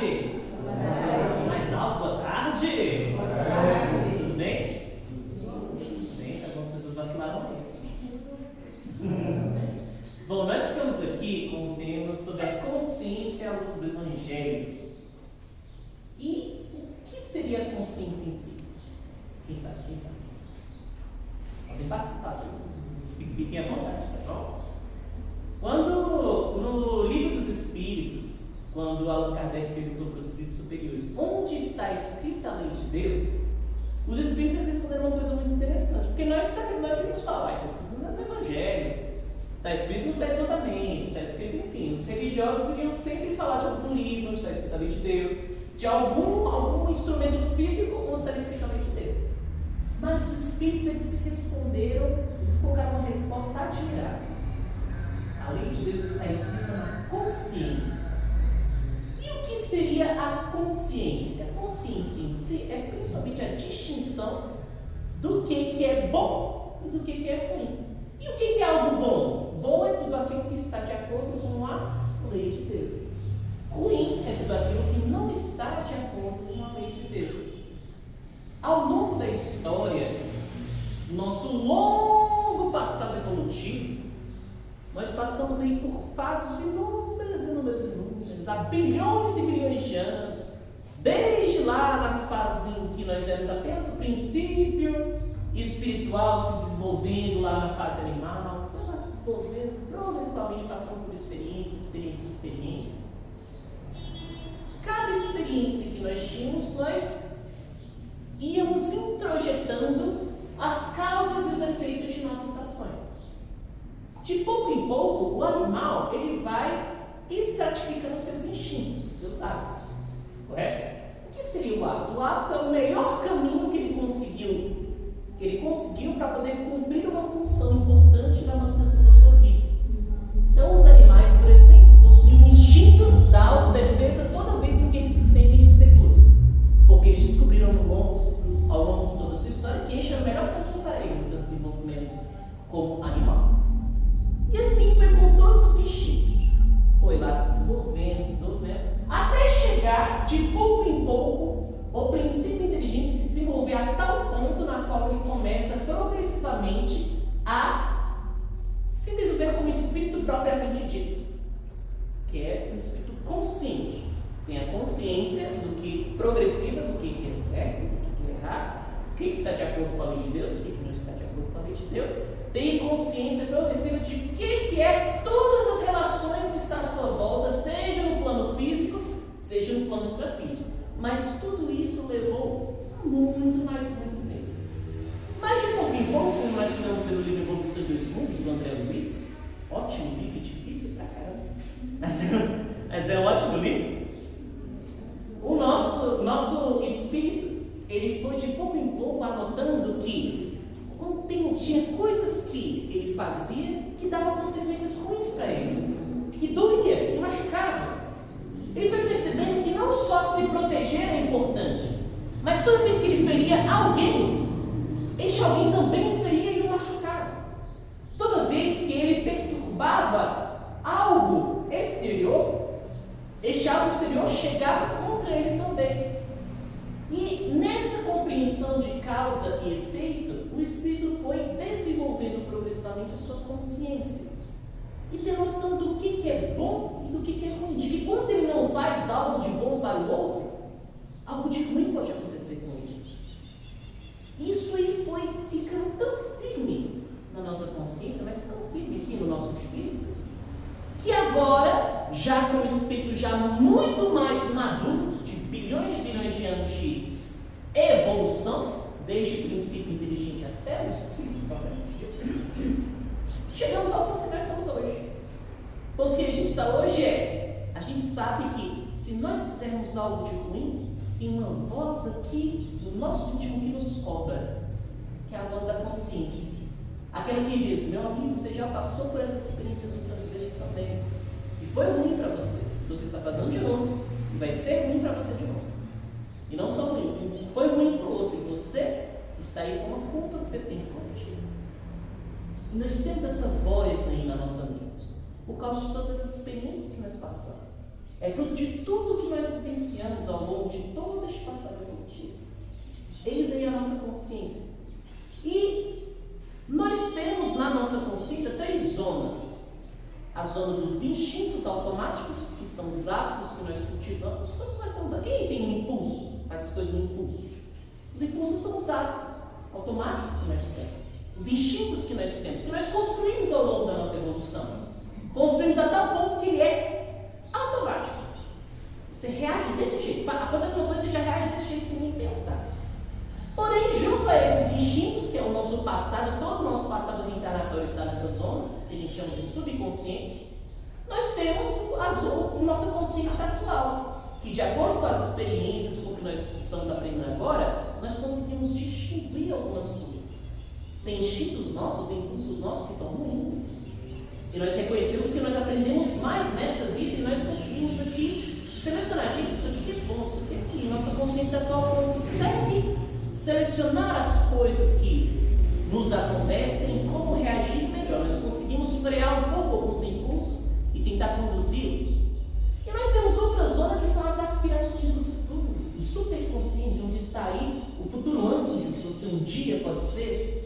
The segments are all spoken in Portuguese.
tarde. Mais alto, boa tarde. Tudo bem? Gente, algumas pessoas vacilaram aí. Bom, nós ficamos aqui com um tema sobre a consciência à luz do Evangelho. E o que seria a consciência em si? Quem sabe? Podem participar. Fiquem à vontade, tá bom? Quando, no Livro dos Espíritos, quando Allan Kardec perguntou para os espíritos superiores onde está escrita a lei de Deus, os espíritos eles responderam uma coisa muito interessante, porque nós íamos falar, está escrito no Evangelho, está escrito nos 10 Mandamentos, está escrito, enfim, os religiosos iriam sempre falar de algum livro onde está escrita a lei de Deus, de algum instrumento físico onde está escrita a lei de Deus. Mas os espíritos eles responderam, eles colocaram uma resposta admirável. A lei de Deus está escrita na consciência. E o que seria a consciência? A consciência em si é principalmente a distinção do que é bom e do que é ruim. E o que é algo bom? Bom é tudo aquilo que está de acordo com a lei de Deus. Ruim é tudo aquilo que não está de acordo com a lei de Deus. Ao longo da história, nosso longo passado evolutivo, nós passamos aí por fases inúmeras, há bilhões e bilhões de anos, desde lá nas fases em que nós éramos apenas o princípio espiritual se desenvolvendo lá na fase animal, foi lá se desenvolvendo, progressivamente passando por experiências. Cada experiência que nós tínhamos, nós íamos introjetando as causas e os efeitos de nossas ações. De pouco em pouco, o animal ele vai estratificando seus instintos, seus hábitos, correto? O que seria o hábito? O hábito é o melhor caminho que ele conseguiu para poder cumprir uma função importante na manutenção da sua vida. Então, os animais, por exemplo, possuem um instinto da autodefesa toda vez em que eles se sentem inseguros, porque eles descobriram ao longo de toda a sua história que este é o melhor caminho para ele no seu desenvolvimento como animal. E assim foi com todos os instintos. Foi lá se desenvolvendo, até chegar de pouco em pouco o princípio inteligente se desenvolver a tal ponto na qual ele começa progressivamente a se desenvolver como espírito propriamente dito, que é o espírito consciente. Tem a consciência progressiva do que é certo, do que é errado, do que está de acordo com a lei de Deus, do que não está de acordo com a lei de Deus. Tem consciência progressiva de que é todas as relações que estão à sua volta, seja no plano físico, seja no plano extrafísico. Mas tudo isso levou muito tempo. Mas de pouco em pouco, como nós podemos ver no livro Evolução dos Mundos, do André Luiz, ótimo livro, difícil pra caramba, mas é um ótimo livro. O nosso espírito, ele foi de pouco em pouco anotando que tinha coisas que ele fazia que davam consequências ruins para ele, que doía, que machucava. Ele foi percebendo que não só se proteger era importante, mas toda vez que ele feria alguém, este alguém também o feria e o machucava. Toda vez que ele perturbava algo exterior, este algo exterior chegava contra ele também. E nessa compreensão de causa e efeito, o espírito foi desenvolvendo progressivamente a sua consciência e ter noção do que é bom e do que é ruim, de que quando ele não faz algo de bom para o outro, algo de ruim pode acontecer com ele. Isso aí foi ficando tão firme na nossa consciência, mas tão firme aqui no nosso espírito, que agora, já com o espírito já muito mais maduros, de bilhões de anos de evolução, desde o princípio inteligente até o espírito propriamente dito, chegamos ao ponto que nós estamos hoje. O ponto que a gente está hoje a gente sabe que se nós fizermos algo de ruim, tem uma voz aqui no nosso íntimo que nos cobra, que é a voz da consciência. Aquela que diz: meu amigo, você já passou por essas experiências outras vezes também, e foi ruim para você está fazendo de novo, e vai ser ruim para você de novo. E não só ruim, foi ruim para o outro, e você está aí com uma culpa que você tem que corrigir. E nós temos essa voz aí na nossa mente, por causa de todas essas experiências que nós passamos. É fruto de tudo que nós vivenciamos ao longo de todo este passado evolutivo. Eis aí a nossa consciência. E nós temos na nossa consciência 3 zonas. A zona dos instintos automáticos, que são os hábitos que nós cultivamos. Todos nós temos aqui. Quem tem um impulso? Faz as coisas no impulso. Os impulsos são os hábitos automáticos que nós temos. Os instintos que nós temos, que nós construímos ao longo da nossa evolução. Construímos a tal ponto que ele é automático. Você reage desse jeito. Acontece uma coisa, você já reage desse jeito sem nem pensar. Porém, junto a esses instintos, que é o nosso passado, todo o nosso passado reencarnatório está nessa zona, que a gente chama de subconsciente, nós temos a nossa consciência atual, que de acordo com as experiências, com o que nós estamos aprendendo agora, nós conseguimos distinguir algumas coisas. Tem instintos nossos, impulsos nossos que são ruins. E nós reconhecemos que nós aprendemos mais nesta vida e nós conseguimos aqui selecionar, gente, isso aqui é bom, isso aqui é ruim. Nossa consciência atual consegue selecionar as coisas que nos acontecem e como reagir melhor. Nós conseguimos frear um pouco alguns impulsos e tentar conduzi-los. E nós temos outra zona que são as aspirações do futuro, o superconsciente, onde está aí o futuro amplo que você um dia pode ser,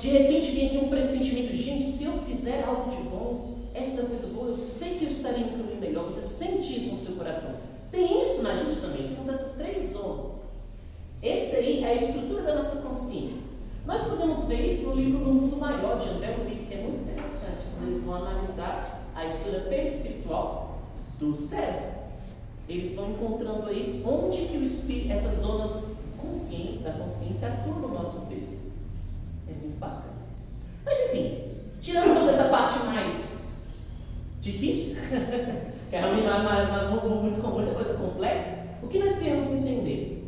de repente vem aqui um pressentimento, gente, se eu fizer algo de bom, esta coisa boa, eu sei que eu estarei em um caminho melhor, você sente isso no seu coração. Tem isso na gente também, temos essas 3 zonas. Essa aí é a estrutura da nossa consciência. Nós podemos ver isso no livro No Mundo Maior, de André Luiz, que é muito interessante, quando eles vão analisar a estrutura perispiritual do cérebro. Eles vão encontrando aí onde que o espírito, essas zonas conscientes da consciência atuam no nosso perispírito. É muito bacana. Mas enfim, tirando toda essa parte mais difícil, que é realmente muita coisa complexa, o que nós queremos entender?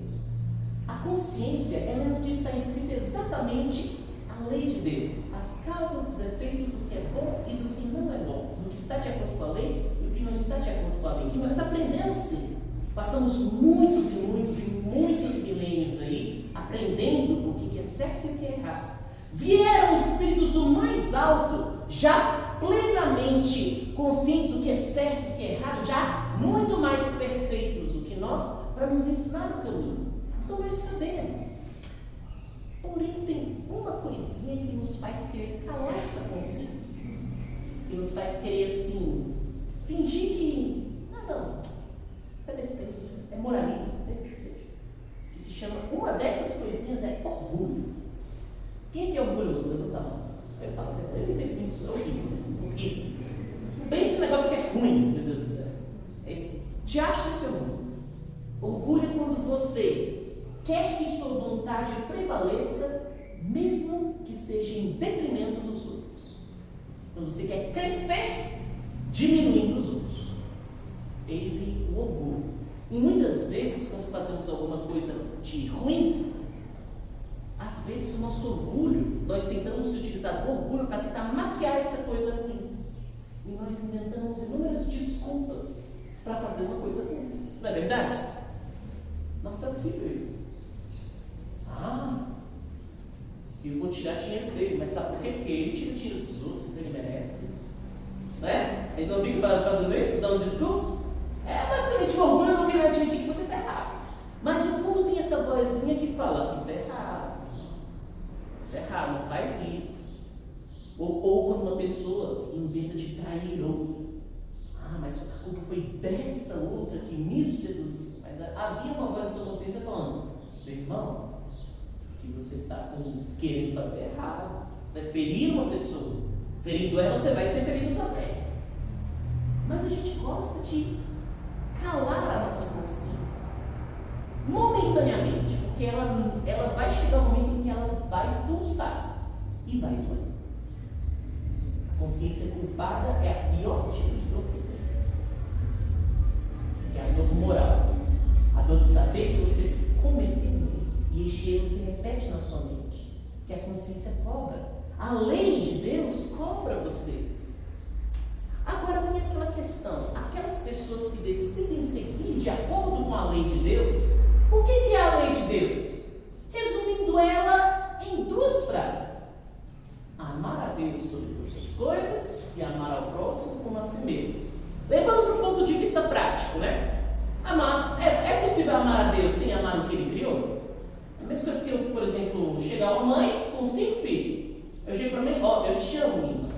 A consciência, ela é onde está escrita exatamente a lei de Deus, as causas e os efeitos do que é bom e do que não é bom, do que está de acordo com a lei e do que não está de acordo com a lei, que nós aprendemos sim. Passamos muitos milênios aí aprendendo o que é certo e o que é errado. Vieram espíritos do mais alto, já plenamente conscientes do que é certo e do que é errado, já muito mais perfeitos do que nós, para nos ensinar o caminho. Então nós sabemos. Porém, tem uma coisinha que nos faz querer calar essa consciência, que nos faz querer assim, fingir que, não, isso é besteira, é moralismo, deixa. Que se chama, uma dessas coisinhas é orgulho. Quem é que é orgulhoso? Levanta a mão. Eu falo, ele isso é horrível. Pensa um negócio que é ruim, meu Deus do céu. Te acha esse orgulho. Orgulho é quando você quer que sua vontade prevaleça, mesmo que seja em detrimento dos outros. Quando você quer crescer, diminuindo os outros. Eis aí o orgulho. E muitas vezes, quando fazemos alguma coisa de ruim, às vezes o nosso orgulho, nós tentamos utilizar o orgulho para tentar maquiar essa coisa ruim. E nós inventamos inúmeras desculpas para fazer uma coisa ruim. Não é verdade? Nossa, é horrível isso. Eu vou tirar dinheiro dele, mas sabe por quê? Porque ele tira dinheiro dos outros, então ele merece. Não é? Eles não ficam fazendo isso, usando desculpa? É basicamente um orgulho, eu não quero admitir que você está errado. Mas no fundo tem essa vozinha que fala, isso é errado. Isso é errado, não faz isso. Ou quando uma pessoa inventa de trair outro. Mas a culpa foi dessa outra que me seduziu. Mas havia uma voz da sua consciência falando, meu irmão, que você está querendo fazer errado. Vai ferir uma pessoa. Ferindo ela, você vai ser ferido também. Mas a gente gosta de calar a nossa consciência. Momentaneamente, porque ela vai chegar um momento em que ela vai pulsar e vai doer. A consciência culpada é a pior tipo de dor que tem. Que é a dor moral. A dor de saber que você cometeu e este erro se repete na sua mente. Que a consciência cobra. A lei de Deus cobra você. Agora tem aquela questão, aquelas pessoas que decidem seguir de acordo com a lei de Deus, o que é a lei de Deus? Resumindo ela em 2 frases: amar a Deus sobre todas as coisas e amar ao próximo como a si mesmo. Levando para o ponto de vista prático, né? Amar, é possível amar a Deus sem amar o que Ele criou? A mesma coisa que eu, por exemplo, chegar uma mãe com 5 filhos. Eu chego para mim, ó, eu te amo, minha irmã,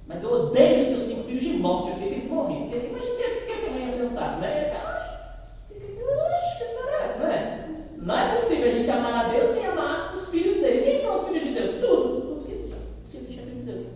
mas eu odeio os seus 5 filhos de morte, eu queria que eles morrissem. Imagina o que a mãe ia pensar, né? Oxe, que história é essa, né? Não é possível a gente amar a Deus sem amar os filhos dele. Quem são os filhos de Deus? Tudo que existe. Tudo que existe é filho de Deus.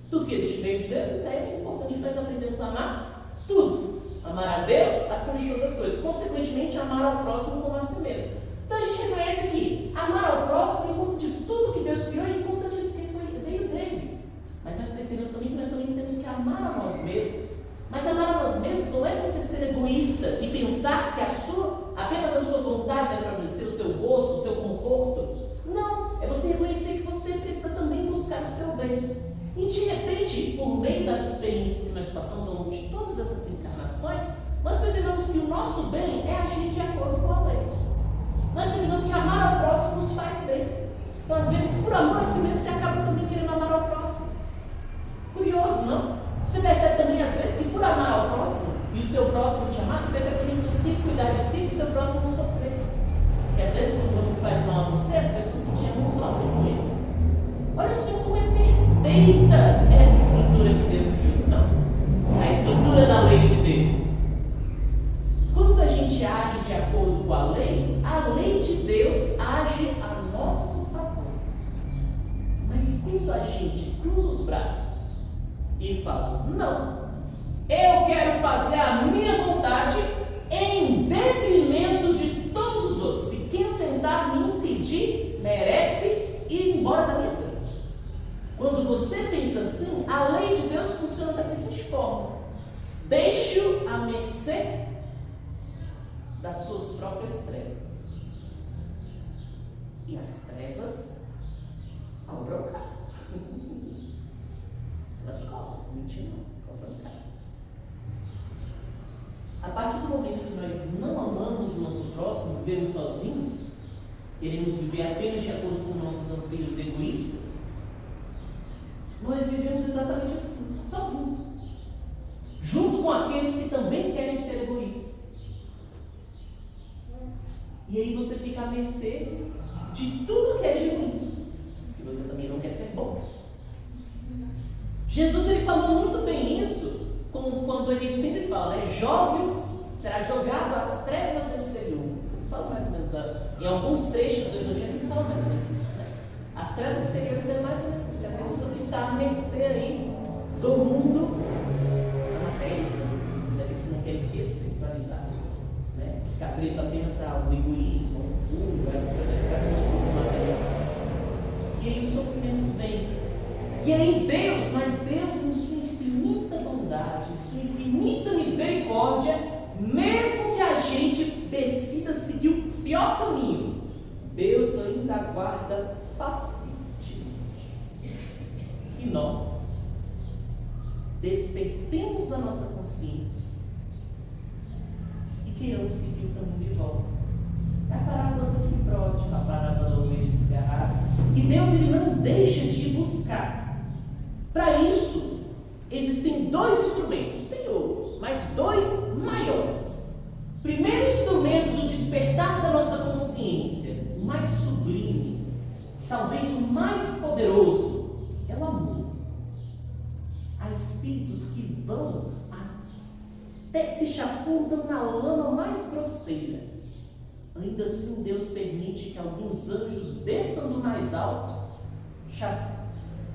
Tudo que existe veio de Deus, então é importante que nós aprendamos a amar tudo. Amar a Deus acima de todas as coisas. Consequentemente, amar ao próximo como a si mesmo. Então a gente reconhece que amar ao próximo, enquanto diz tudo que Deus criou, enquanto diz que veio dele. Mas nós percebemos também que nós também temos que amar a nós mesmos. Mas amar a nós mesmos não é você ser egoísta e pensar que apenas a sua vontade deve prevalecer, o seu gosto, o seu conforto. Não, é você reconhecer que você precisa também buscar o seu bem. E de repente, por meio das experiências que nós passamos ao longo de todas essas encarnações, nós percebemos que o nosso bem é agir de acordo com a lei. Nós percebemos que amar ao próximo nos faz bem. Então, às vezes, por amor a si mesmo, você acaba também querendo amar ao próximo. Curioso, não? Você percebe também, às vezes, que por amar ao próximo e o seu próximo te amar, você percebe também que você tem que cuidar de si para o seu próximo não sofrer. Porque às vezes, quando você faz mal a você, as pessoas que te amam sofrem com isso. Olha só como é perfeita essa estrutura que Deus criou, não? A estrutura da lei de Deus. Quando a gente age de acordo com a lei de Deus age a nosso favor. Mas quando a gente cruza os braços e fala, não, eu quero fazer a minha vontade em detrimento de todos os outros. Se quem tentar me impedir, merece ir embora da minha frente. Quando você pensa assim, a lei de Deus funciona da seguinte forma: deixe-o à mercê das suas próprias trevas. E as trevas cobram caro. Elas cobram, mentira não, cobram caro. A partir do momento que nós não amamos o nosso próximo, vivemos sozinhos, queremos viver apenas de acordo com nossos anseios egoístas, nós vivemos exatamente assim, sozinhos, junto com aqueles que também querem ser egoístas. E aí você fica à mercê de tudo que é genuíno, e você também não quer ser bom. Jesus ele falou muito bem isso quando ele sempre fala, jogue-os, será jogado às trevas exteriores. Ele fala mais ou menos, em alguns trechos do Evangelho ele fala mais ou menos isso, né? As trevas exteriores é mais ou menos isso, a pessoa que está à mercê aí do mundo, da matéria, vamos assim dizer, da pessoa que não quer se espiritualizar, né? Ficar preso apenas ao egoísmo, ao orgulho, às gratificações do material. E aí o sofrimento vem. E aí Deus, mas Deus em sua infinita bondade, em sua infinita misericórdia, mesmo que a gente decida seguir o pior caminho, Deus ainda aguarda pacientemente que nós despertemos a nossa consciência e queiramos seguir o caminho de volta. É a parábola do filho pródigo, a parábola do ovelha desgarrada. E Deus ele não deixa de buscar. Para isso, existem 2 instrumentos, tem outros, mas 2 maiores. Primeiro instrumento do despertar da nossa consciência, o mais sublime, talvez o mais poderoso, é o amor. Há espíritos que vão até se chafurdam na lama mais grosseira. Ainda assim, Deus permite que alguns anjos desçam do mais alto,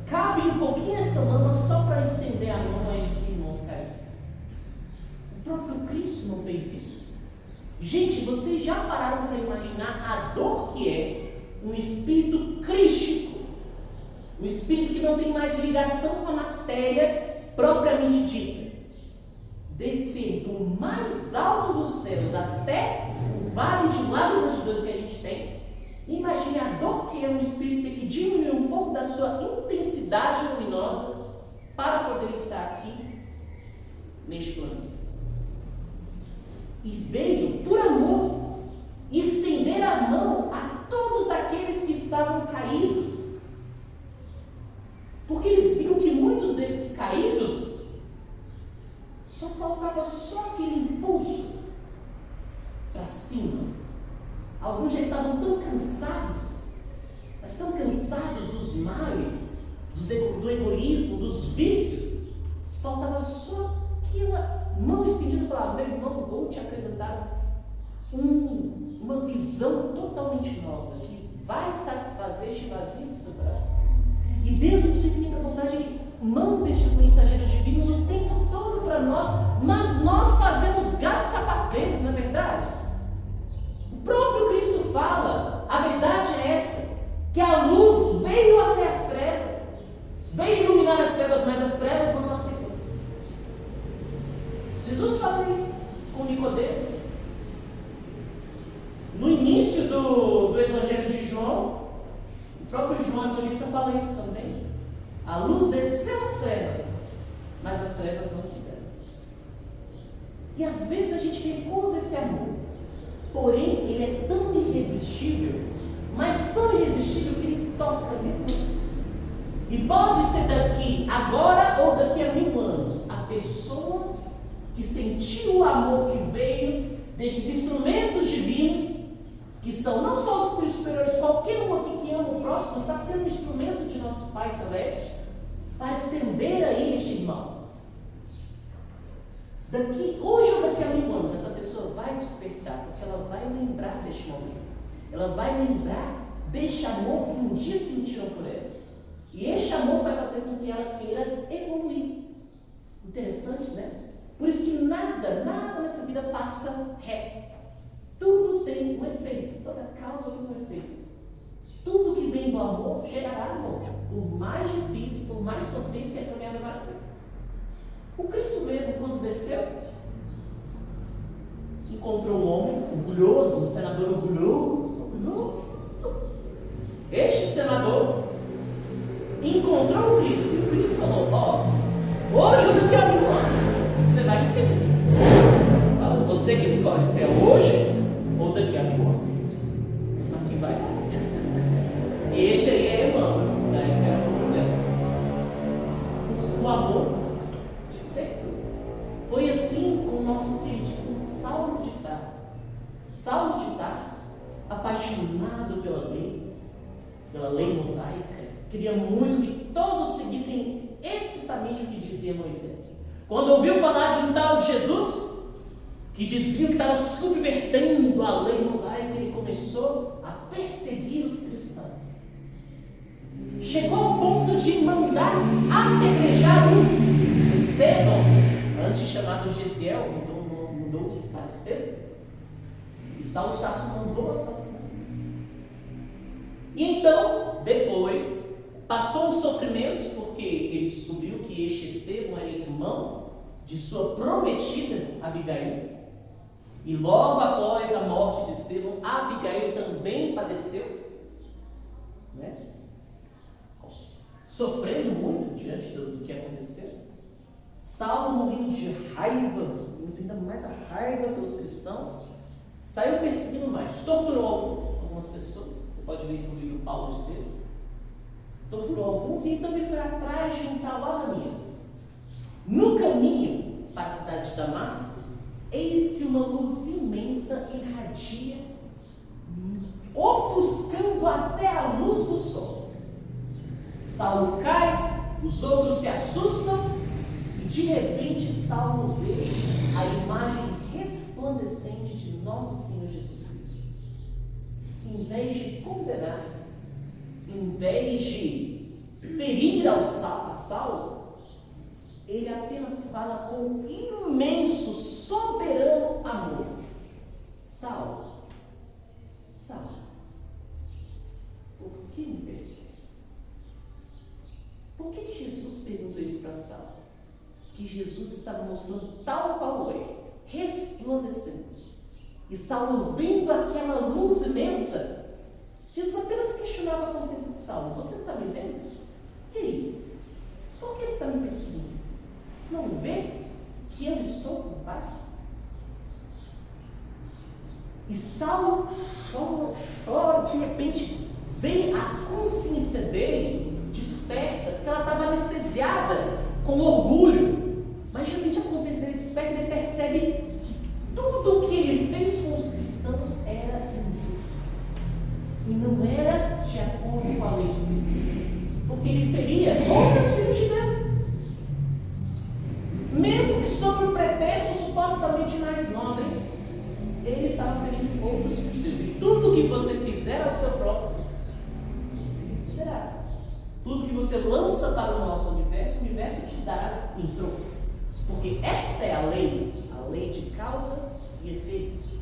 cavem um pouquinho essa lama só para estender a mão a estes irmãos caídos. O próprio Cristo não fez isso. Gente, vocês já pararam para imaginar a dor que é um espírito crístico, um espírito que não tem mais ligação com a matéria propriamente dita, descer do mais alto dos céus até o vale de lágrimas de Deus que a gente tem? Imagine a dor que é um espírito ter que diminuir um pouco da sua intensidade luminosa para poder estar aqui neste planeta. E veio por amor estender a mão a todos aqueles que estavam caídos, porque eles viram que muitos desses caídos Só faltava só aquele impulso para cima. Alguns já estavam tão cansados, mas tão cansados dos males, do egoísmo, dos vícios. Faltava só aquela mão estendida e falar: meu irmão, vou te apresentar uma visão totalmente nova, que vai satisfazer este vazio do seu coração. E Deus, em sua infinita bondade, manda estes mensageiros divinos o tempo todo para nós, mas nós fazemos gatos sapateiros, não é verdade? O próprio Cristo fala, a verdade é essa, que a luz veio até as trevas, veio iluminar as trevas, mas as trevas não aceitam. Jesus fala isso com Nicodemos. No início do Evangelho de João, o próprio João Evangelista fala isso também. A luz desceu às trevas, mas as trevas não quiseram. E às vezes a gente recusa esse amor, porém ele é tão irresistível, mas tão irresistível que ele toca mesmo assim. E pode ser daqui, agora ou daqui a 1000 anos, a pessoa que sentiu o amor que veio destes instrumentos divinos, que são não só os espíritos superiores, qualquer um aqui que ama o próximo está sendo um instrumento de nosso Pai Celeste para estender a ele este irmão. Hoje ou daqui a 1000 anos, essa pessoa vai despertar, porque ela vai lembrar deste momento. Ela vai lembrar deste amor que um dia sentiram por ela. E este amor vai fazer com que ela queira evoluir. Interessante, né? Por isso que nada nessa vida passa reto. Tudo tem um efeito, toda causa tem um efeito. Tudo que vem do amor gerará amor, por mais difícil, por mais sofrido que a caminhada vai ser. O Cristo mesmo, quando desceu, encontrou um homem orgulhoso, um senador orgulhoso. Este senador encontrou o Cristo, e o Cristo falou: hoje ou daqui a 1000 anos, você vai receber. Você que escolhe se é hoje ou daqui a 1000 anos. Aqui vai. Este aí é Emmanuel, da Imperatriz delas. O amor despertou. Foi assim com o nosso queridíssimo Saulo de Tarso. Saulo de Tarso, apaixonado pela lei mosaica, queria muito que todos seguissem estritamente o que dizia Moisés. Quando ouviu falar de um tal de Jesus, que dizia que estava subvertendo a lei mosaica, ele começou a perseguir os cristãos. Chegou ao ponto de mandar apedrejar um Estevão, antes chamado Gesiel, mudou-se para Estevão. E Saulo de Tarso mandou assassinar. E então, depois, passou os sofrimentos, porque ele descobriu que este Estevão era irmão de sua prometida Abigail. E logo após a morte de Estevão, Abigail também padeceu, né? Sofrendo muito diante do que aconteceu. Saulo, morrendo de raiva, ainda mais a raiva pelos cristãos, saiu perseguindo mais, torturou algumas pessoas. Você pode ver isso no livro Paulo de Estevão. Torturou alguns e então ele foi atrás de um tal Ananias. No caminho para a cidade de Damasco, eis que uma luz imensa irradia, ofuscando até a luz do sol. Saulo cai, os outros se assustam, e de repente Saulo vê a imagem resplandecente de nosso Senhor Jesus Cristo, que em vez de condenar, em vez de ferir a Saulo, ele apenas fala com imenso, soberano amor: Saulo, Saulo, por que me persegues? Por que Jesus perguntou isso para Saulo? Que Jesus estava mostrando tal qual é, resplandecendo. E Saulo, vendo aquela luz imensa, Jesus apenas questionava a consciência de Saulo: você não está me vendo? Ei, por que você está me perseguindo? Você não vê que eu estou com o Pai? E Saulo chora, de repente vem a consciência dele, desperta, porque ela estava anestesiada com orgulho, mas de repente a consciência dele desperta. cristãos era injusto. E não era de acordo com a lei de Deus. Porque ele feria outros filhos de Deus. Mesmo que sob um pretexto supostamente mais nobre, ele estava ferindo outros filhos de Deus. E tudo que você fizer ao seu próximo, você receberá. Tudo que você lança para o nosso universo, o universo te dará em troco. Porque esta é a lei de causa e efeito.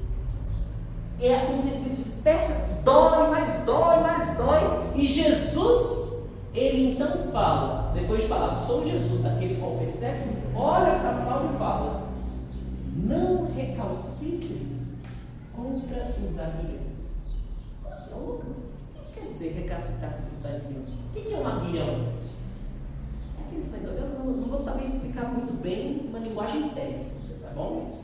É a consciência que desperta, dói, mais dói, mais dói. E Jesus, ele então fala, depois de falar, sou Jesus, daquele qual persegue, olha para Saulo e fala: não recalcitres contra os aguilhões. Nossa, é louco. O que isso quer dizer, recalcitrar contra os aguilhões? O que é um aguilhão? Eu não vou saber explicar muito bem uma linguagem técnica, tá bom?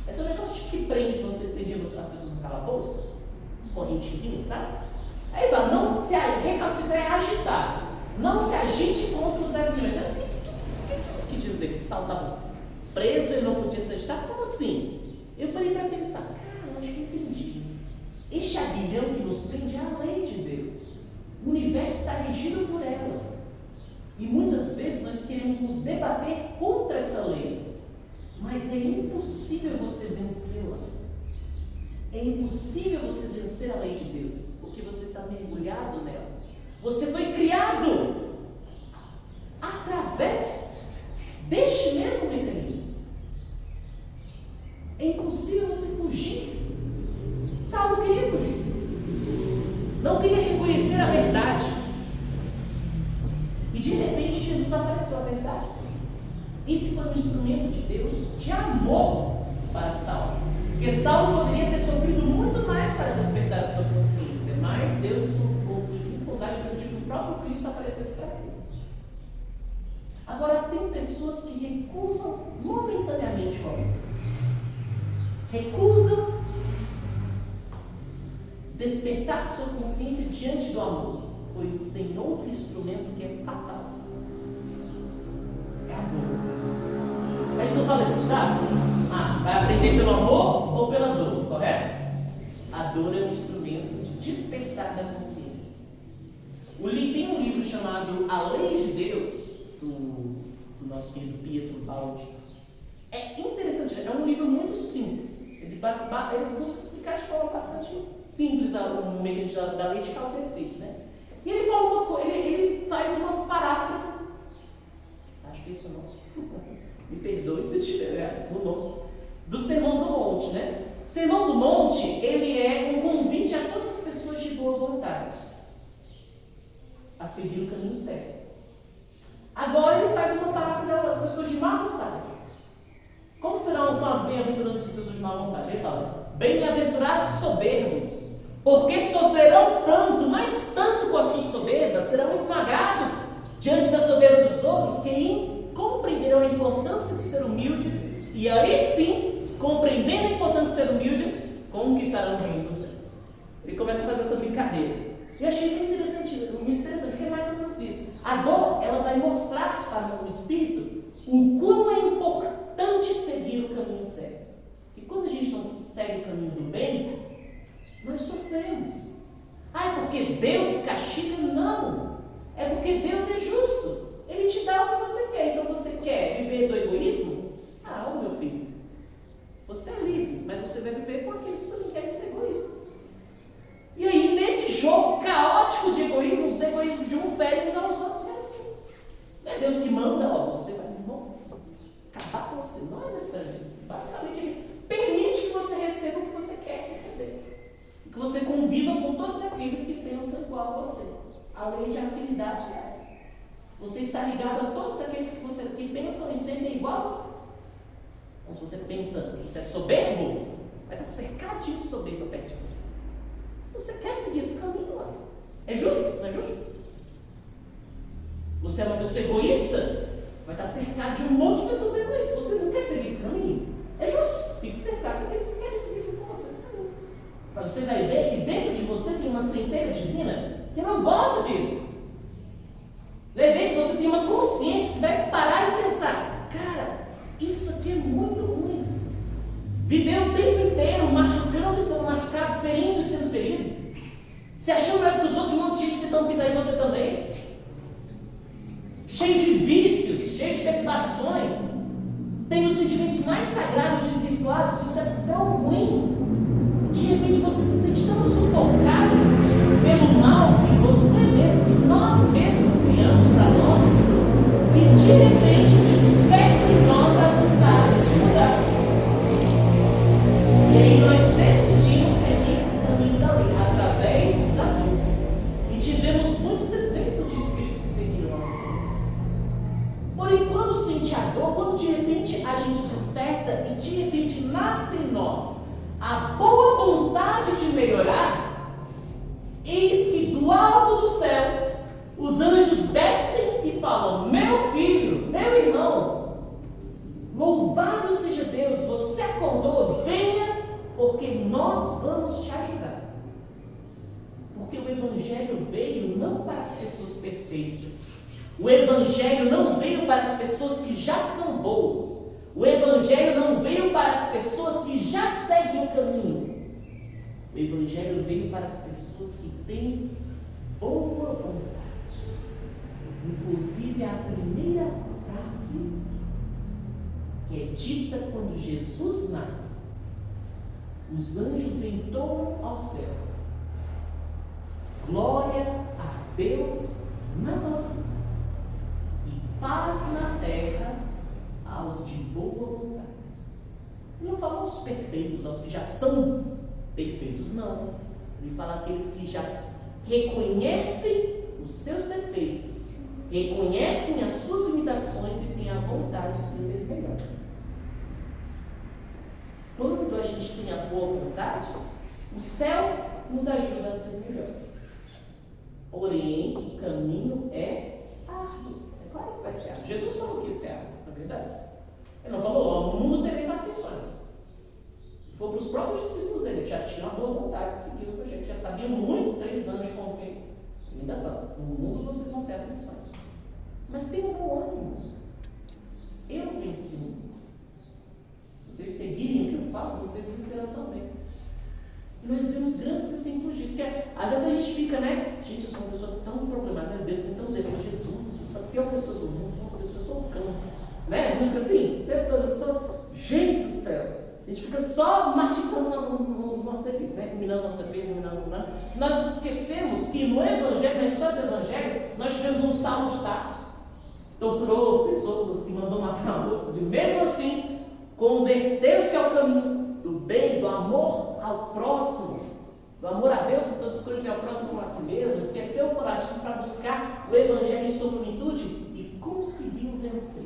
Esse é um negócio que prende as pessoas no calabouço, as correntezinhas, sabe? Aí fala, não se recalcitrar é agitar, não se agite contra os aguilhões. O que isso quer dizer? Que Saulo estava preso e não podia se agitar? Como assim? Eu parei para pensar, cara, acho que entendi. Este aguilhão que nos prende é a lei de Deus. O universo está regido por ela. E muitas vezes nós queremos nos debater contra essa lei, mas é impossível você vencê-la. É impossível você vencer a lei de Deus, porque você está mergulhado nela. Você foi criado através deste mesmo mecanismo. É impossível você fugir. Saulo queria fugir, não queria reconhecer a verdade. E de repente Jesus apareceu a verdade. Isso foi um instrumento de Deus de amor para Saulo. Porque Saulo poderia ter sofrido muito mais para despertar a sua consciência, mas Deus, em sua dificuldade, permitiu que o próprio Cristo aparecesse para ele. Agora, tem pessoas que recusam momentaneamente o amor. Recusam despertar sua consciência diante do amor, pois tem outro instrumento que é fatal. É a dor. A gente não fala assim, tá? Vai aprender pelo amor ou pela dor, correto? A dor é um instrumento de despertar da consciência. Tem um livro chamado A Lei de Deus, do nosso querido Pietro Baldi. É interessante, é um livro muito simples. Ele busca explicar de forma bastante simples o mecanismo da lei de causa e efeito, né? E ele fala ele faz uma paráfrase. Acho que isso não. Me perdoe se eu estiver errado no nome. Do Sermão do Monte, né? O Sermão do Monte, ele é um convite a todas as pessoas de boa vontade a seguir o caminho certo. Agora ele faz uma paráfrase às pessoas de má vontade. Como são as bem-aventuranças das pessoas de má vontade? Ele fala: bem-aventurados soberbos, porque sofrerão tanto, mas tanto com a sua soberba, serão esmagados diante da soberba dos outros, que compreenderão a importância de ser humildes, e aí sim, compreendendo a importância de ser humildes, conquistarão o reino do céu. Ele começa a fazer essa brincadeira. E eu achei muito interessante, porque é mais ou menos isso. A dor, ela vai mostrar para o espírito o quão é importante seguir o caminho certo. E quando a gente não segue o caminho do bem, nós sofremos. É porque Deus castiga? Não. É porque Deus é justo. Ele te dá o que você quer. Então você quer viver do egoísmo? Meu filho, você é livre, mas você vai viver com aqueles que também querem ser egoístas. E aí, nesse jogo caótico de egoísmo, os egoísmos de um ferem uns aos outros, é assim. Não é Deus que manda, você vai acabar com você. Não é necessário isso. Basicamente, Ele permite que você receba o que você quer receber. E que você conviva com todos aqueles que pensam igual a você. A lei de afinidade é essa. Você está ligado a todos aqueles que pensam e sentem igual a você. Então, se você pensa, se você é soberbo, vai estar cercadinho de soberbo perto de você. Você quer seguir esse caminho lá. É justo? Não é justo? Você é uma pessoa egoísta, vai estar cercado de um monte de pessoas egoístas. Você não quer seguir esse caminho? É justo. Você fica cercado de aqueles que querem seguir junto com você esse caminho. Mas você vai ver que dentro de você tem uma centelha divina que não gosta disso. Vai ver que você tem uma consciência que vai parar e pensar: cara, isso aqui é muito ruim. Viveu o tempo inteiro machucando e sendo machucado, ferindo e sendo ferido. Se achando melhor que os outros, um monte de gente tentando pisar em você também. Cheio de vícios, cheio de perturbações. Tem os sentimentos mais sagrados e espirituais. Isso é tão ruim. De repente você se sente tão sufocado pelo mal que você mesmo, que nós mesmos criamos para nós, e de repente desperta em nós a vontade de mudar. E aí nós decidimos seguir o caminho da lei, através da lei. E tivemos muitos exemplos de espíritos que seguiram assim. Porém, quando sente a dor, quando de repente a gente desperta e de repente nasce em nós a boa vontade de melhorar, eis que do alto dos céus os anjos descem e falam: meu filho, meu irmão, louvado seja Deus, você acordou, venha, porque nós vamos te ajudar. Porque o Evangelho veio não para as pessoas perfeitas, o Evangelho não veio para as pessoas que já são boas, o Evangelho não veio para as pessoas que já seguem o caminho. O Evangelho veio para as pessoas que têm boa vontade. Inclusive a primeira frase que é dita quando Jesus nasce: os anjos entoam aos céus, glória a Deus nas alturas e paz na terra aos de boa vontade. Ele não fala aos perfeitos, aos que já são perfeitos, não. Ele fala àqueles que já reconhecem os seus defeitos, reconhecem as suas limitações e têm a vontade de ser melhor. Quando a gente tem a boa vontade, o céu nos ajuda a ser melhor. Porém, o caminho é árduo. É claro que vai ser árduo. Jesus falou que isso é árduo, na verdade. Ele não falou: ó, no mundo tereis aflições. Foi para os próprios discípulos dele, que já tinham a boa vontade de seguir o projeto, já sabiam muito, 3 anos de convivência. Ele ainda fala: no mundo vocês vão ter aflições. Mas tenham bom ânimo. Eu venci o mundo. Se vocês seguirem o que eu falo, vocês vencerão também. E nós vemos grandes exemplos disso. Porque às vezes a gente fica, né? Gente, eu sou uma pessoa tão problemática, Deus tem tão dever de Jesus, eu sou a pior pessoa do mundo, sou uma pessoa, eu sou o cão. Né? A gente fica assim, o tempo todo, eu sou. Gente do céu! A gente fica só martirizando os nossos defeitos, né? Eliminando nossos defeitos, eliminando. Nós nos esquecemos que no Evangelho, na história do Evangelho, nós tivemos um Saulo de Tarso, torturou pessoas, que mandou matar outros, e mesmo assim, converteu-se ao caminho do bem, do amor ao próximo, do amor a Deus por todas as coisas e ao próximo como a si mesmo, esqueceu o fanatismo para buscar o Evangelho em sua plenitude e conseguiu vencer.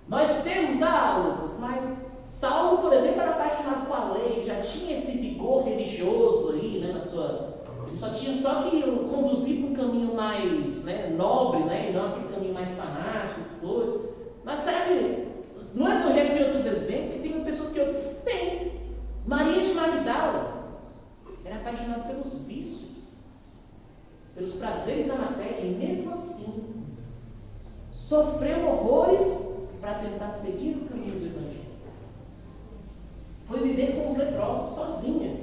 Nós temos, Lucas, mas Saulo, por exemplo, era apaixonado com a lei, já tinha esse vigor religioso aí, né, só tinha que conduzir para um caminho mais, né, nobre, né, e não aquele caminho mais fanático, essas coisas. Mas será que no Evangelho tem outros exemplos? Que tem pessoas que tem. Maria de Magdala era apaixonada pelos vícios, pelos prazeres da matéria, e mesmo assim sofreu horrores para tentar seguir o caminho do Evangelho. Foi viver com os leprosos sozinha,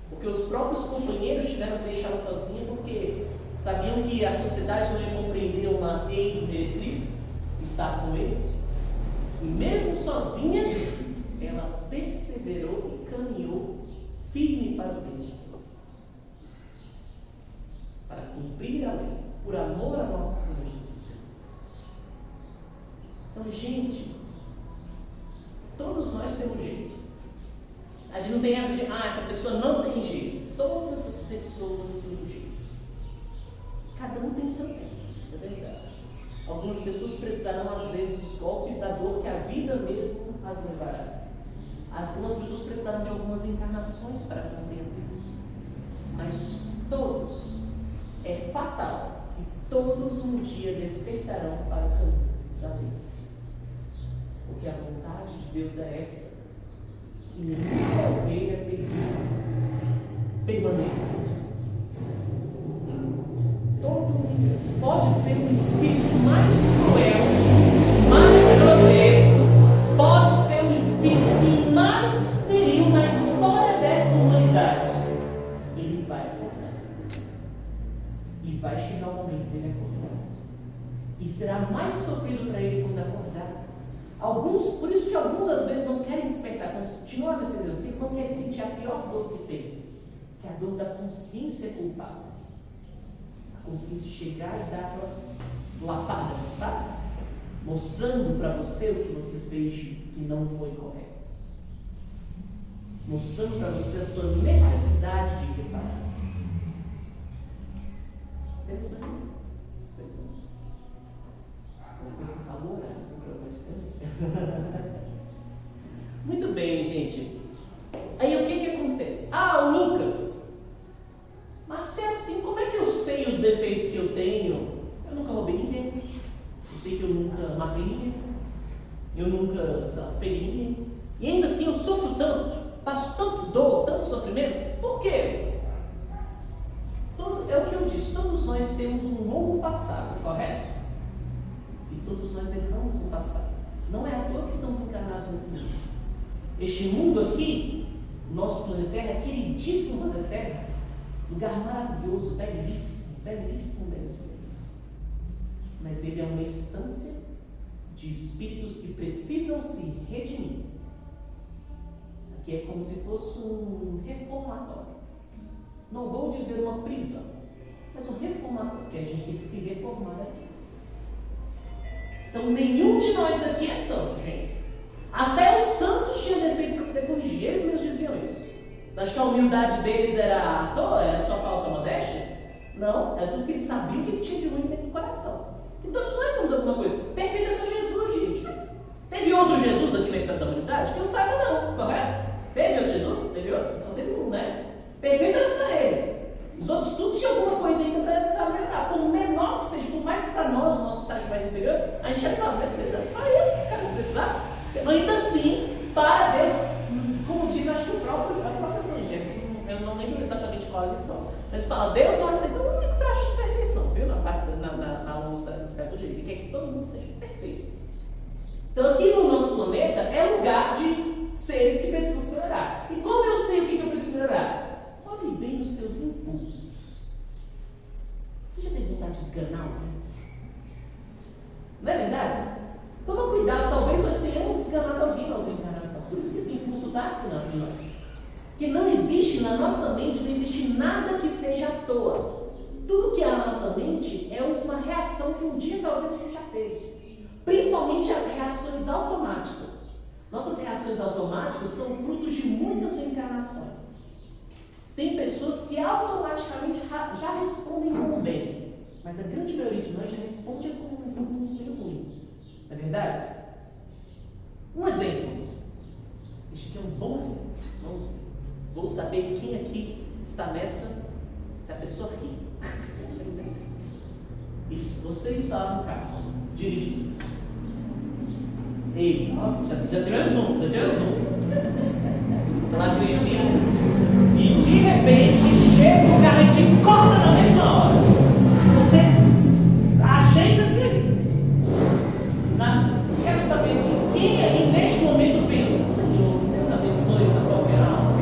porque os próprios companheiros tiveram que deixá-la sozinha, porque sabiam que a sociedade não ia compreender uma ex-meretriz estar com eles. E mesmo sozinha, ela perseverou e caminhou firme para o bem de Deus, para cumprir a lei, por amor a nosso Senhor Jesus Cristo. Então, gente, todos nós temos jeito. A gente não tem essa de, essa pessoa não tem jeito. Todas as pessoas têm um jeito. Cada um tem seu tempo, isso é verdade. Algumas pessoas precisarão, às vezes, dos golpes da dor que a vida mesmo as levará. Algumas pessoas precisarão de algumas encarnações para compreender. Mas todos, é fatal, que todos um dia despertarão para o caminho da vida. Porque a vontade de Deus é essa. Que nenhuma ovelha permaneça. Todo universo pode ser um espírito mais cruel, mais grotesco, pode ser um espírito que mais vai acordar. E vai chegar o momento dele acordar. E será mais sofrido para ele quando acordar. Por isso que alguns às vezes não querem despertar, continuam nesse exemplo, porque eles não querem sentir a pior dor que tem, que é a dor da consciência culpada. A consciência chegar e dar aquelas lapadas, sabe? Mostrando para você o que você fez que não foi correto. Mostrando para você a sua necessidade de reparar. Interessante. Você falou, né? Muito bem, gente. Aí o que acontece? O Lucas, mas se é assim, como é que eu sei os defeitos que eu tenho? Eu nunca roubei ninguém. Eu sei que eu nunca matei ninguém. Eu nunca feri ninguém. E ainda assim eu sofro tanto, passo tanto dor, tanto sofrimento. Por quê? É o que eu disse, todos nós temos um longo passado, correto? E todos nós erramos no passado. Não é à toa que estamos encarnados nesse mundo. Este mundo aqui, nosso planeta Terra, queridíssimo planeta Terra, lugar maravilhoso, belíssimo. Mas ele é uma instância de espíritos que precisam se redimir. Aqui é como se fosse um reformatório. Não vou dizer uma prisão, mas um reformatório, que a gente tem que se reformar aqui. Então, nenhum de nós aqui é santo, gente. Até os santos tinham defeito para poder corrigir. Eles mesmos diziam isso. Você acha que a humildade deles era à toa? Era só falsa modéstia? Não, era tudo que eles sabiam que tinha de ruim dentro do coração. E todos nós temos alguma coisa. Perfeito é só Jesus, gente. Teve outro Jesus aqui na história da humanidade? Que eu saiba não, correto? Teve outro Jesus? Teve outro? Só teve um, né? Perfeito era só ele. Os outros tudo tinham alguma coisa ainda para melhorar. Por menor que seja, por mais que para nós, o nosso estágio mais inferior, a gente já fala, meu Deus, é só isso que o cara precisar. Ainda assim, para Deus, como diz, acho que o próprio Evangelho, eu não lembro exatamente qual a lição, mas fala, Deus não aceita o único traço de perfeição, viu? Na luz da escrava dele, ele quer que todo mundo seja perfeito. Então aqui no nosso planeta é lugar de seres que precisam se melhorar. E como eu sei o que eu preciso melhorar? Olhem bem os seus impulsos. Você já teve vontade de esganar alguém? Não é verdade? Toma cuidado, talvez nós tenhamos esganado alguém na outra encarnação. Por isso que esse impulso está aqui em nós. Que não existe na nossa mente, não existe nada que seja à toa. Tudo que há na nossa mente é uma reação que um dia talvez a gente já teve. Principalmente as reações automáticas. Nossas reações automáticas são frutos de muitas encarnações. Tem pessoas que automaticamente já respondem como bem, mas a grande maioria de nós já responde como um impulso meio ruim. Não é verdade? Um exemplo. Este aqui é um bom exemplo. Vamos ver. Vou saber quem aqui está nessa, se a pessoa ri. Você está lá no carro, dirigindo. Ei, já tivemos um. Você está lá dirigindo e de repente chega o cara e te corta na mesma hora. Você ajeita aqui. Quero saber quem aí neste momento pensa, Senhor, Deus abençoe essa pobre alma.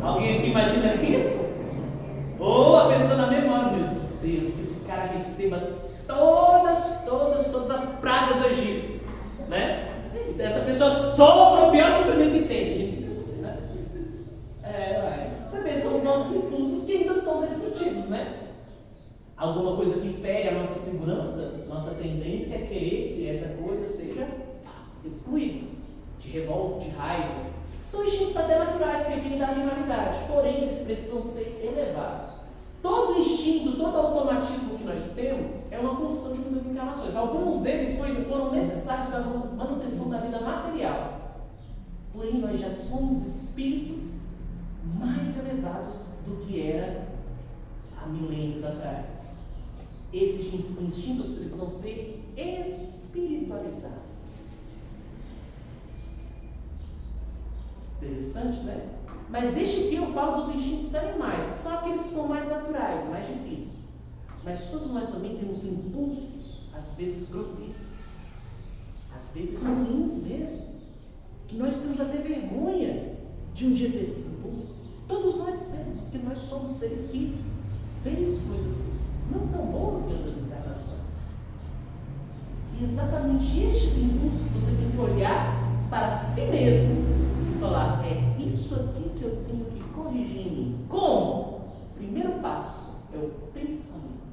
Alguém aqui imagina isso? Ou a pessoa na memória, meu Deus, que esse cara receba todas as pragas do Egito, né? Então, essa pessoa sofre o pior sofrimento que tem. A gente pensa assim, né? Você vê, são os nossos impulsos que ainda são destrutivos, né? Alguma coisa que fere a nossa segurança, nossa tendência é querer que essa coisa seja excluída, de revolta, de raiva. São instintos até naturais que vêm da animalidade, porém eles precisam ser elevados. Todo instinto, todo automatismo que nós temos é uma construção de muitas encarnações. Alguns deles foram necessários para a manutenção da vida material. Porém, nós já somos espíritos mais elevados do que era há milênios atrás. Esses instintos precisam ser espiritualizados. Interessante, né? Mas este aqui eu falo dos instintos animais, que são aqueles que são mais naturais, mais difíceis. Mas todos nós também temos impulsos, às vezes grotescos, às vezes ruins mesmo, que nós temos até vergonha de um dia ter esses impulsos. nós temos, porque nós somos seres que fez coisas não tão boas em outras encarnações. E exatamente estes impulsos que você tem que olhar para si mesmo e falar, é isso aqui que eu tenho que corrigir em mim. Como? O primeiro passo é o pensamento,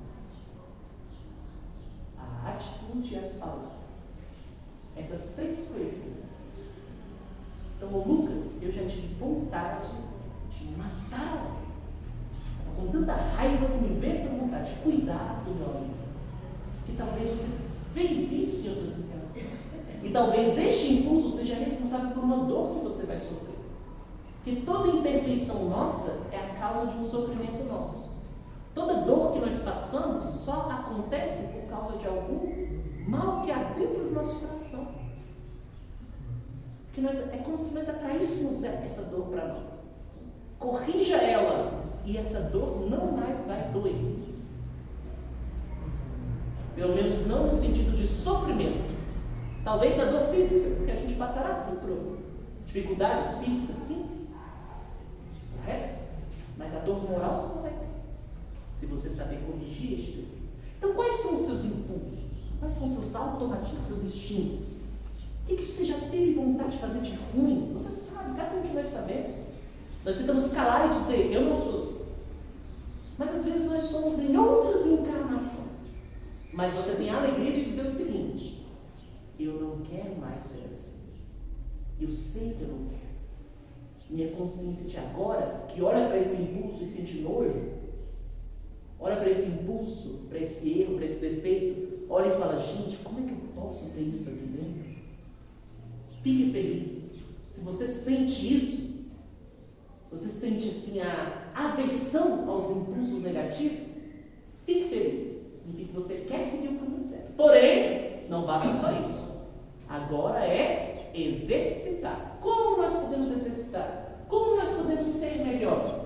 a atitude e as palavras. Essas 3 coisinhas. Então, Lucas, eu já tive vontade de matar alguém. Com tanta raiva que me vê essa vontade de cuidar do meu amigo. Que talvez você fez isso em outras encarnações. E talvez este impulso seja responsável por uma dor que você vai sofrer. Que toda imperfeição nossa é a causa de um sofrimento nosso. Toda dor que nós passamos só acontece por causa de algum mal que há dentro do nosso coração. Que é como se nós atraíssemos essa dor para nós. Corrija ela e essa dor não mais vai doer. Pelo menos não no sentido de sofrimento. Talvez a dor física, porque a gente passará sim por dificuldades físicas, sim. Correto? Mas a dor moral você não vai ter, se você saber corrigir este defeito. Então, quais são os seus impulsos? Quais são os seus automatismos, seus instintos? O que você já teve vontade de fazer de ruim? Você sabe, cada um de nós sabemos. Nós tentamos calar e dizer, eu não sou assim. Mas às vezes nós somos em outras encarnações. Mas você tem a alegria de dizer o seguinte, eu não quero mais ser assim. Eu sei que eu não quero. Minha consciência de agora, que olha para esse impulso e sente nojo, olha para esse impulso, para esse erro, para esse defeito, olha e fala, gente, como é que eu posso ter isso aqui dentro? Fique feliz. Se você sente isso, se você sente assim a aversão aos impulsos negativos, fique feliz. Significa que você quer seguir o caminho certo. Porém, não basta só isso. Agora é exercitar. Como nós podemos exercitar? Como nós podemos ser melhor?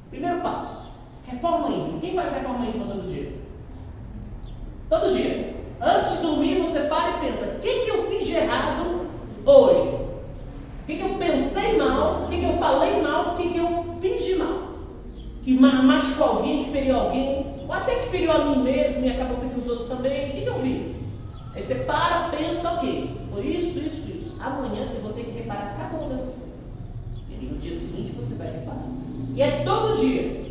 Primeiro passo, reforma íntima. Quem faz reforma íntima todo dia? Todo dia. Antes de dormir, você para e pensa, o que eu fiz de errado hoje? O que eu pensei mal? O que eu falei mal? O que eu fiz de mal? Que machucou alguém, que feriu alguém, ou até que feriu a mim mesmo e acabou ferindo os outros também. O que eu fiz? Aí você para, pensa, ok, foi isso. Amanhã eu vou ter que reparar cada uma dessas coisas. E aí no dia seguinte você vai reparar. E é todo dia.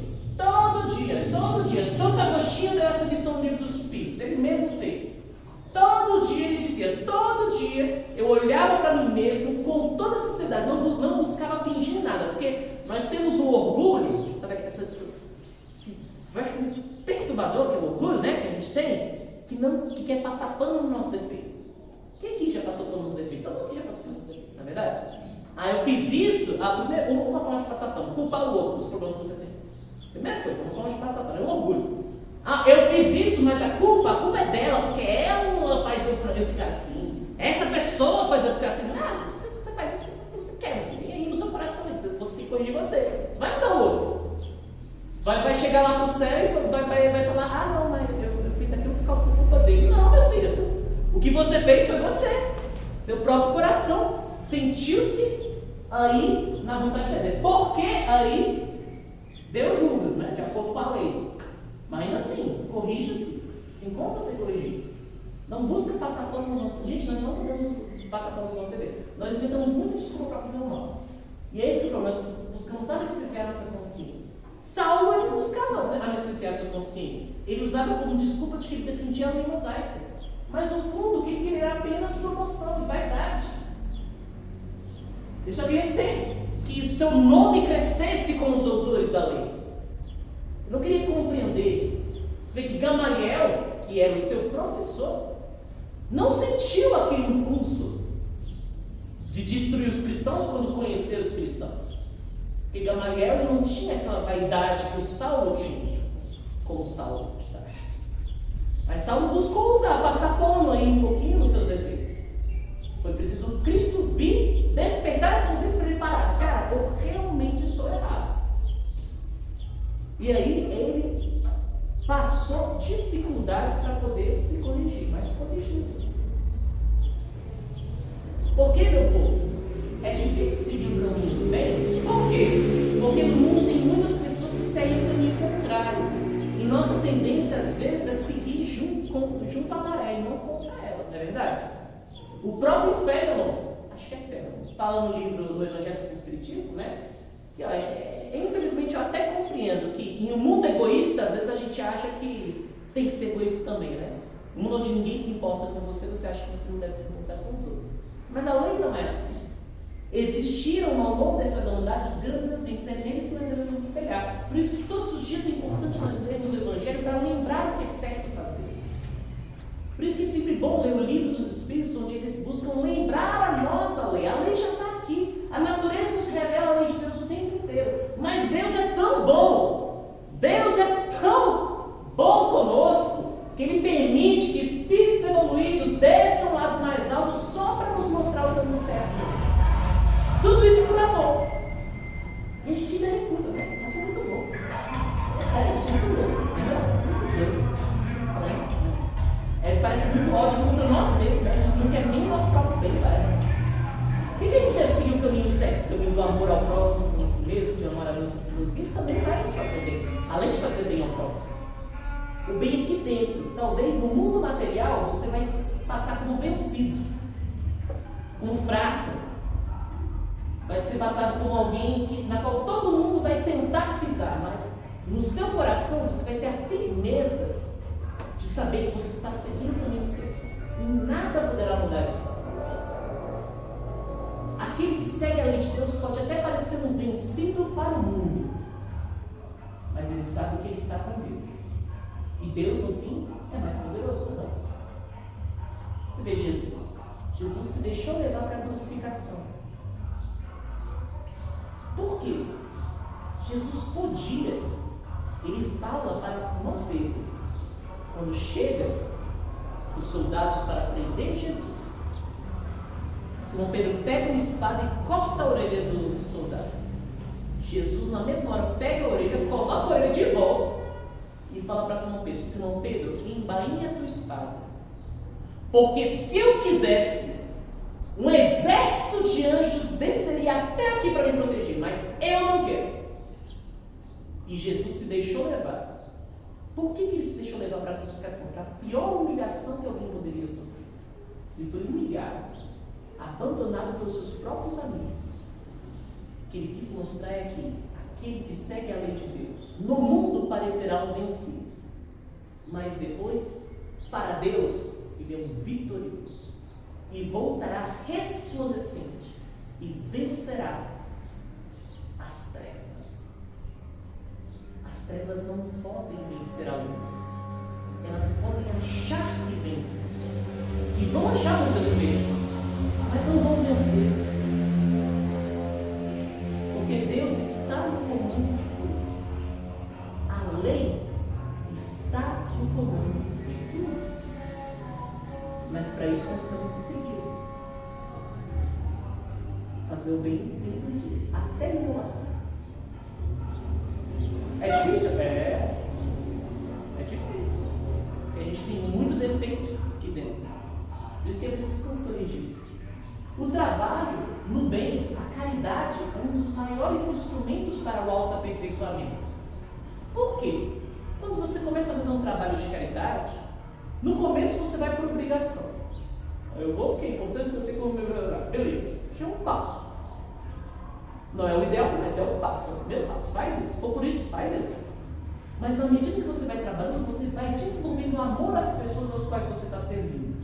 Santo Agostinho deu essa lição no Livro dos Espíritos, ele mesmo fez. Todo dia ele dizia, todo dia eu olhava para mim mesmo com toda a sinceridade, não buscava fingir nada, porque nós temos um orgulho, sabe esse verme perturbador que é o orgulho, né, que a gente tem, que quer passar pano no nosso defeito. Quem aqui já passou pano nos defeitos? Todo mundo aqui já passou pano nos defeitos, não é verdade? Eu fiz isso, uma forma de passar pano, culpar o outro dos problemas que você tem. Primeira coisa, uma forma de passar pano, é um orgulho. Eu fiz isso, mas a culpa é dela, porque ela faz eu ficar assim. Essa pessoa faz eu ficar assim. Você faz isso porque você quer, e aí no seu coração, você tem que corrigir você. Vai mudar o outro. Vai chegar lá pro céu e vai falar, não, mas eu fiz aquilo por culpa dele. Não, meu filho, o que você fez foi você. Seu próprio coração sentiu-se aí na vontade de fazer. Porque aí Deus julga, né, de acordo com a lei. Mas ainda assim, corrija-se. Tem como você corrigir? Não busca passar pano nos nossos... Gente, nós não podemos passar pano nos nossos deveres. Nós inventamos muita desculpa para fazer o mal. E é esse o problema. Nós buscamos anestesiar a nossa consciência. Saulo, ele buscava anestesiar a sua consciência. Ele usava como desculpa de que ele defendia a lei mosaica. Mas no fundo, o que ele queria era apenas promoção e vaidade. Ele só queria ser que seu nome crescesse com os autores da lei. Eu não queria compreender. Você vê que Gamaliel, que era o seu professor, não sentiu aquele impulso de destruir os cristãos quando conheceu os cristãos. Porque Gamaliel não tinha aquela vaidade que o Saulo tinha, como Saulo está. Mas Saulo buscou passar pano aí um pouquinho nos seus defeitos. Foi preciso Cristo vir despertar a consciência para ele parar. Cara, eu realmente estou errado. E aí ele passou dificuldades para poder se corrigir, mas corrigiu-se. Por que, meu povo? É difícil seguir o caminho do bem? Por quê? Porque no mundo tem muitas pessoas que seguem o caminho contrário. E nossa tendência, às vezes, é seguir junto à maré e não contra ela, não é verdade? O próprio Fénelon, acho que é Fénelon, fala no livro do Evangelho segundo o Espiritismo, né? Que, infelizmente, eu até compreendo que em um mundo egoísta, às vezes a gente acha que tem que ser egoísta também, né? Um mundo onde ninguém se importa com você, você acha que você não deve se importar com os outros. Mas a lei não é assim. Existiram ao longo da história da humanidade os grandes exemplos, é neles que nós devemos nos espelhar. Por isso que todos os dias é importante nós lermos o Evangelho para lembrar o que é certo fazer. Por isso que é sempre bom ler o livro dos Espíritos, onde eles buscam lembrar a nós a lei. A lei já está aqui. A natureza nos revela a lei de Deus o tempo inteiro. Mas Deus é tão bom, Deus é tão bom conosco, que Ele permite que espíritos evoluídos desçam lá do mais alto só para nos mostrar o caminho certo. Tudo isso por amor. E a gente ainda recusa, né? Nós somos muito loucos. É sério, a gente é muito louco. Muito louco. Estranho. Né? Parece muito ódio contra nós mesmos, né? A gente não quer nem o nosso próprio bem, parece. Por que a gente deve seguir o caminho certo? O caminho do amor ao próximo, com si mesmo, de amar a Deus e tudo. Isso também vai nos fazer bem. Além de fazer bem ao próximo. O bem aqui dentro. Talvez no mundo material você vai passar como vencido, como fraco. Vai ser passado por alguém na qual todo mundo vai tentar pisar, mas no seu coração você vai ter a firmeza de saber que você está seguindo o caminho certo. E nada poderá mudar disso. Aquele que segue a lei de Deus pode até parecer um vencido para o mundo, mas ele sabe que ele está com Deus. E Deus, no fim, é mais poderoso, não é? Você vê Jesus. Jesus se deixou levar para a crucificação. Por quê? Jesus podia. Ele fala para Simão Pedro, quando chega os soldados para prender Jesus. Simão Pedro pega uma espada e corta a orelha do soldado. Jesus, na mesma hora, pega a orelha, coloca a orelha de volta e fala para Simão Pedro: Simão Pedro, embainha a tua espada, porque se eu quisesse, um exército de anjos desceria até aqui para me proteger, mas eu não quero. E Jesus se deixou levar. Por que ele se deixou levar para a crucificação? Para a pior humilhação que alguém poderia sofrer. Ele foi humilhado, abandonado pelos seus próprios amigos. O que ele quis mostrar é que aquele que segue a lei de Deus, no mundo parecerá um vencido, mas depois, para Deus, ele é um vitorioso. E voltará resplandecente e vencerá as trevas. As trevas não podem vencer a luz. Elas podem achar que vencem. E vão achar muitas vezes, mas não vão vencer. Porque Deus está no comando de tudo. A lei está no comando de tudo. Mas para isso nós temos que seguir. Fazer o bem inteiro, até a inovação. É difícil? É difícil. Porque a gente tem muito defeito aqui dentro. Por isso que é preciso nos corrigir. O trabalho no bem, a caridade, é um dos maiores instrumentos para o autoaperfeiçoamento. Por quê? Quando você começa a fazer um trabalho de caridade, no começo você vai por obrigação. Eu vou porque é importante que eu sei como melhorar. Beleza, já é um passo. Não é o ideal, mas é o passo. É o primeiro passo. Faz isso. Se for por isso, faz isso. Mas na medida que você vai trabalhando, você vai desenvolvendo amor às pessoas às quais você está servindo.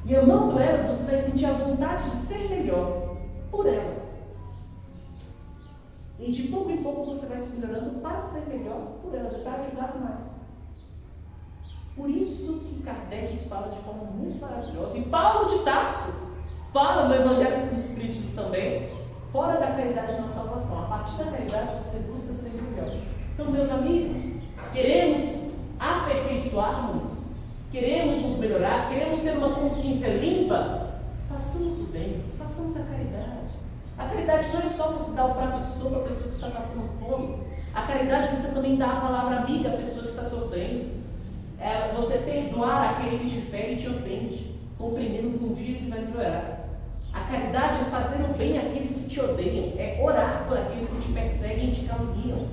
E amando elas, você vai sentir a vontade de ser melhor por elas. E de pouco em pouco você vai se melhorando para ser melhor por elas e para ajudar mais. Por isso que Kardec fala de forma muito maravilhosa, e Paulo de Tarso fala no Evangelho segundo o Espiritismo também, fora da caridade na salvação. A partir da caridade você busca ser melhor. Então, meus amigos, queremos aperfeiçoar-nos, queremos nos melhorar, queremos ter uma consciência limpa, façamos o bem, façamos a caridade. A caridade não é só você dar o prato de sopa à pessoa que está passando fome. A caridade é você também dar a palavra amiga à pessoa que está sofrendo. É você perdoar aquele que te fere e te ofende, compreendendo que um dia ele vai melhorar. A caridade é fazer o bem àqueles que te odeiam, é orar por aqueles que te perseguem e te caluniam.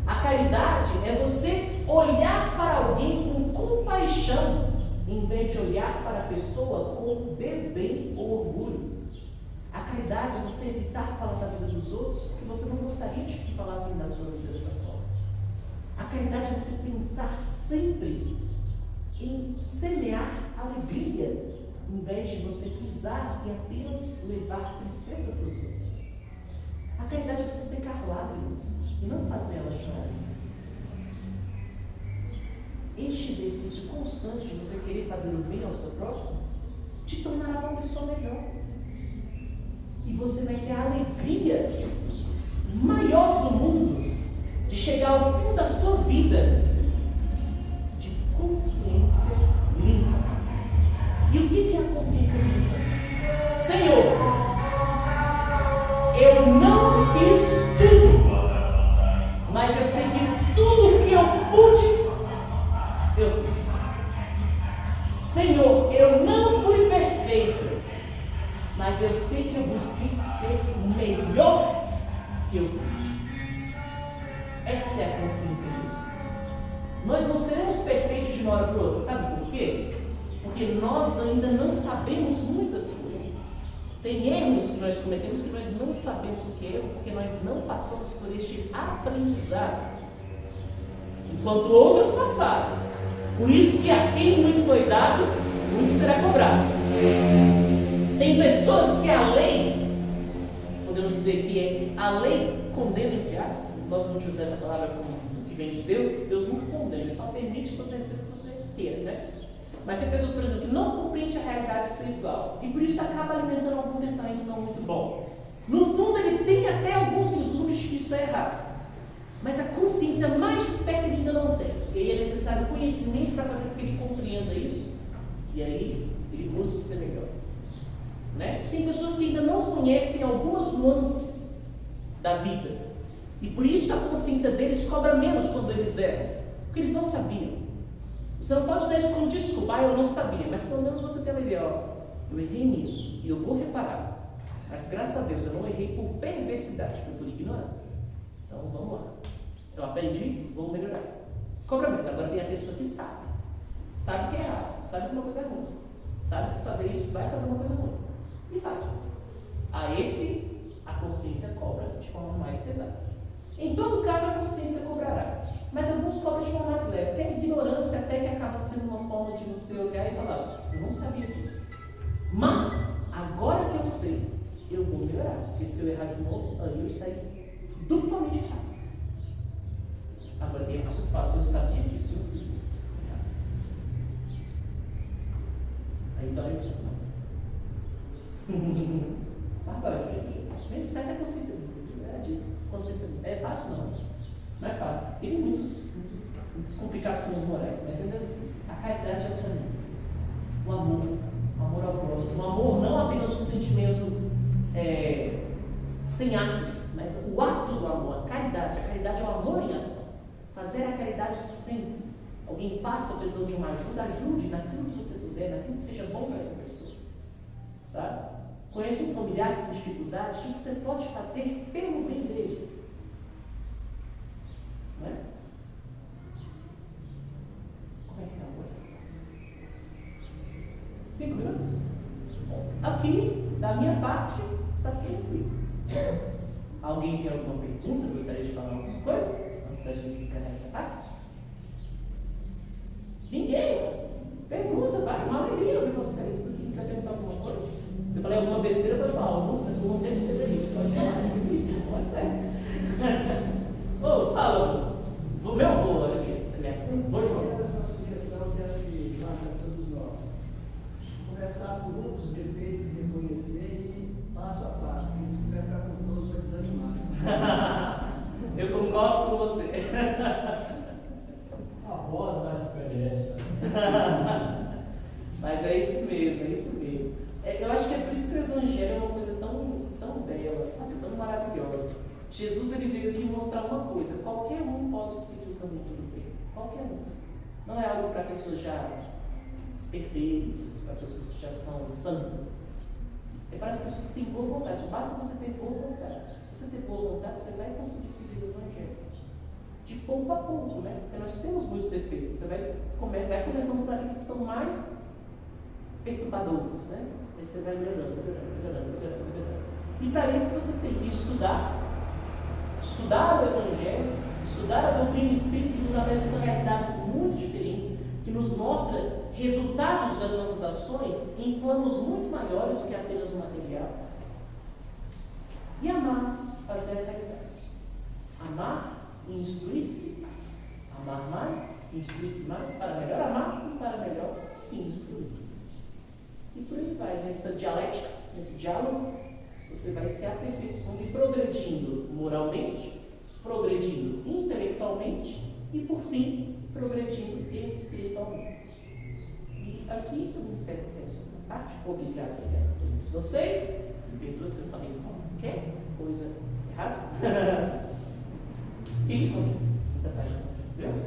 A caridade é você olhar para alguém com compaixão, em vez de olhar para a pessoa com desdém ou orgulho. A caridade é você evitar falar da vida dos outros, porque você não gostaria de que falassem da sua vida dessa forma. A caridade é você pensar sempre em semear alegria, em vez de você pisar e apenas levar tristeza para os outros. A caridade é você secar lágrimas e não fazer elas chorarem. Este exercício constante de você querer fazer o bem ao seu próximo te tornará uma pessoa melhor. E você vai ter a alegria maior do mundo de chegar ao fim da sua vida de consciência limpa. E o que é a consciência limpa? Senhor, eu não fiz tudo, mas eu sei que tudo o que eu pude, eu fiz. Senhor, eu não fui perfeito, mas eu sei que eu busquei ser o melhor que eu pude. Essa é a consciência limpa. Nós não seremos perfeitos de uma hora para outra, sabe por quê? Porque nós ainda não sabemos muitas coisas. Tem erros que nós cometemos que nós não sabemos que é erro, porque nós não passamos por este aprendizado, enquanto outros passaram. Por isso que a quem muito foi dado, muito será cobrado. Tem pessoas que a lei, podemos dizer que a lei condena, entre aspas, nós vamos usar essa palavra como que vem de Deus, Deus não condena, Ele só permite que você receba o que você queira, né? Mas tem pessoas, por exemplo, que não compreendem a realidade espiritual e por isso acaba alimentando algum pensamento não muito bom. No fundo, ele tem até alguns vislumbres de que isso é errado, mas a consciência mais desperta ele ainda não tem. E aí é necessário conhecimento para fazer com que ele compreenda isso, e aí ele busca ser melhor. Né? Tem pessoas que ainda não conhecem algumas nuances da vida, e por isso a consciência deles cobra menos quando eles erram, porque eles não sabiam. Você não pode usar isso como desculpa, eu não sabia, mas pelo menos você tem uma ideia, eu errei nisso e eu vou reparar, mas graças a Deus eu não errei por perversidade, foi por ignorância. Então vamos lá, eu aprendi, vou melhorar. Cobra menos. Agora tem a pessoa que sabe que é errado, sabe que uma coisa é ruim, sabe que se fazer isso vai fazer uma coisa ruim e faz. A esse a consciência cobra de forma mais pesada. Em todo caso a consciência cobrará, mas alguns cobram de forma mais leve, porque a ignorância até que acaba sendo uma forma de você olhar e falar, eu não sabia disso, mas agora que eu sei, eu vou melhorar, porque se eu errar de novo, aí eu estarei duplamente errado. Agora tem a pessoa que fala, eu sabia disso, eu fiz. Aí dói um pouco. Agora, gente, certo é consciência. É fácil não é fácil. Tem muitas complicações morais, mas ainda assim, a caridade é o caminho. O amor ao próximo. O amor não apenas o sentimento sem atos, mas o ato do amor, a caridade. A caridade é o amor em ação. Fazer a caridade sempre. Alguém passa precisando de uma ajuda, ajude naquilo que você puder, naquilo que seja bom para essa pessoa. Sabe? Conhece um familiar que tem dificuldade, o que você pode fazer pelo bem dele? Não é? Como é que está agora? 5 minutos? Aqui, da minha parte, está tranquilo. Alguém tem alguma pergunta? Gostaria de falar alguma coisa? Antes da gente encerrar essa parte? Ninguém? Pergunta, vai, uma alegria ouvir vocês. Por que você quer perguntar alguma coisa? Se eu falei alguma besteira, pode falar. Você falou uma besteira aí, pode falar. Não é sério. Ô, fala. Meu avô, olha aqui. Vou jogar. A sua sugestão que acho que vale para todos nós. Começar por um dos defeitos que reconhecer e passo a passo. Porque se começar com todos, vai desanimar. Eu concordo com você. A voz da experiência. Mas é isso mesmo, é isso mesmo. Eu acho que é por isso que o Evangelho é uma coisa tão bela, sabe? Tão maravilhosa. Jesus ele veio aqui mostrar uma coisa: qualquer um pode seguir o caminho do bem. Qualquer um. Não é algo para pessoas já perfeitas, para pessoas que já são santas. para as pessoas que têm boa vontade. Basta você ter boa vontade. Se você ter boa vontade, você vai conseguir seguir o Evangelho. De pouco a pouco, né? Porque nós temos muitos defeitos. Você vai começando por aqueles que são mais perturbadores, né? Aí você vai melhorando. E para isso você tem que estudar o Evangelho, estudar a doutrina espírita, que nos apresenta realidades muito diferentes, que nos mostra resultados das nossas ações em planos muito maiores do que apenas o material. E amar, fazer a caridade. Amar e instruir-se. Amar mais e instruir-se mais para melhor amar e para melhor se instruir. E por aí vai, nessa dialética, nesse diálogo, você vai se aperfeiçoando e progredindo moralmente, progredindo intelectualmente e, por fim, progredindo espiritualmente. E aqui eu encerro essa parte. Obrigado a todos vocês. Me perdoe se eu falei qualquer coisa errada. Fique com Deus. Muita paz com vocês, viu?